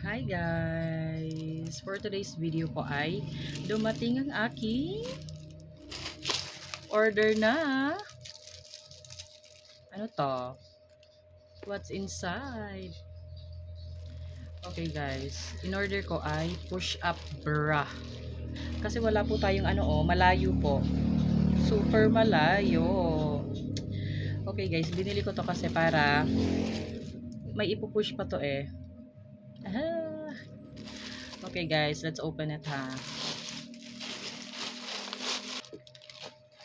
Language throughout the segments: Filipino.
Hi guys! For today's video ko ay dumating ang aking order na. Ano to? What's inside? Okay guys, in order ko ay push-up bra. Kasi wala po tayong malayo po. Super malayo. Okay guys, binili ko to kasi para may ipupush pa to eh. Ah. Okay guys, let's open it ha.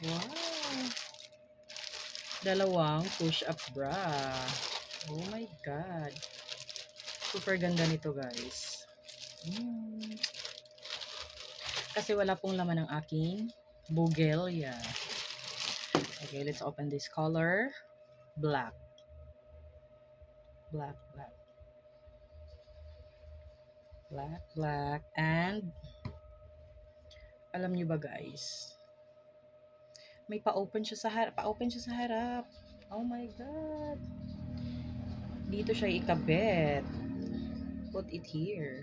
Wow! Dalawang push-up bra. Oh my god. Super ganda nito guys. Kasi wala pong laman ng aking bugelya. Okay, let's open this color. Black. Black, black. Black, black. And alam nyo ba guys, may pa-open siya sa harap. Pa-open siya sa harap. Oh my god. Dito siya ikabit. Put it here.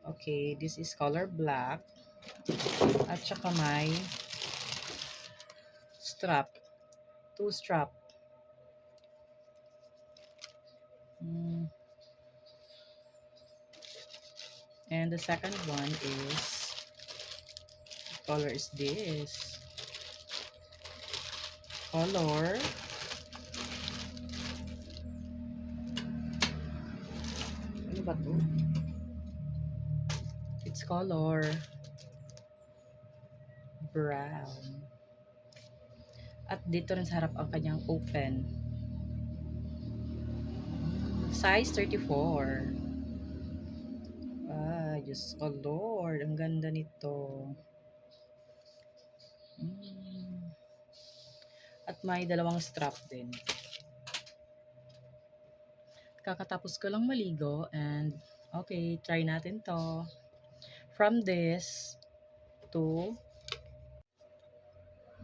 Okay, this is color black. At saka may strap. Two strap. And the second one is, what color is this? Color ano ba to? It's color brown. At dito rin sa harap ang kanyang open. Size 34. Ah, Diyos ko Lord, ang ganda nito. At may dalawang strap din. Kakatapos ko lang maligo and okay, try natin to. From this to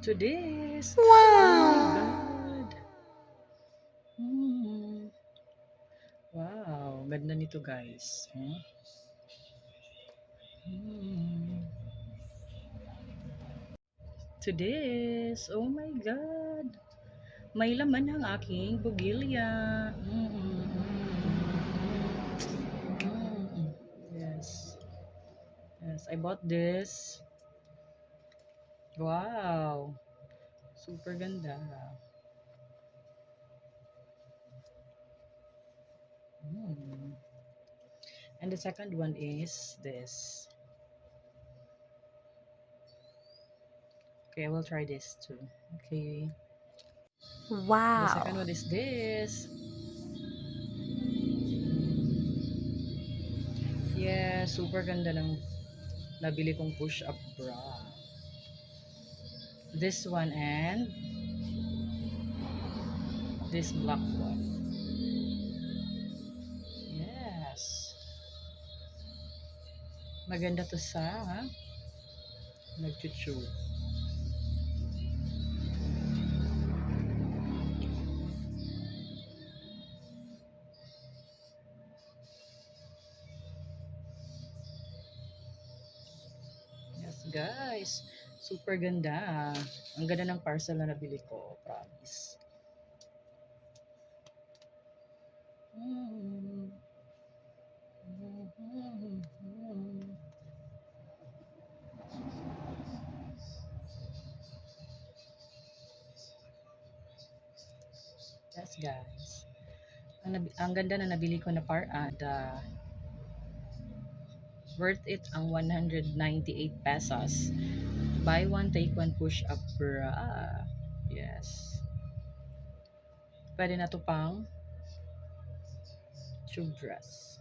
this. Wow! Oh my God! Wow, ganda nito guys. To this. Oh my God! May laman ang aking bugilya. Yes. Yes, I bought this. Wow. Super ganda. And the second one is this. Okay, I will try this too. Okay. Wow. The second one is this. Yeah, super ganda ng nabili kong push-up bra. This one and this black one. Yes. Maganda to sa nagchuchu. Yes guys, super ganda. Ang ganda ng parcel na nabili ko, promise. Yes guys. Ang ganda na nabili ko na worth it ang 198 pesos. Buy one, take one push up bra. Yes. Pwede na to pang tube dress.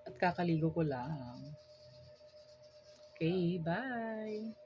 At kakaligo ko lang. Okay, bye!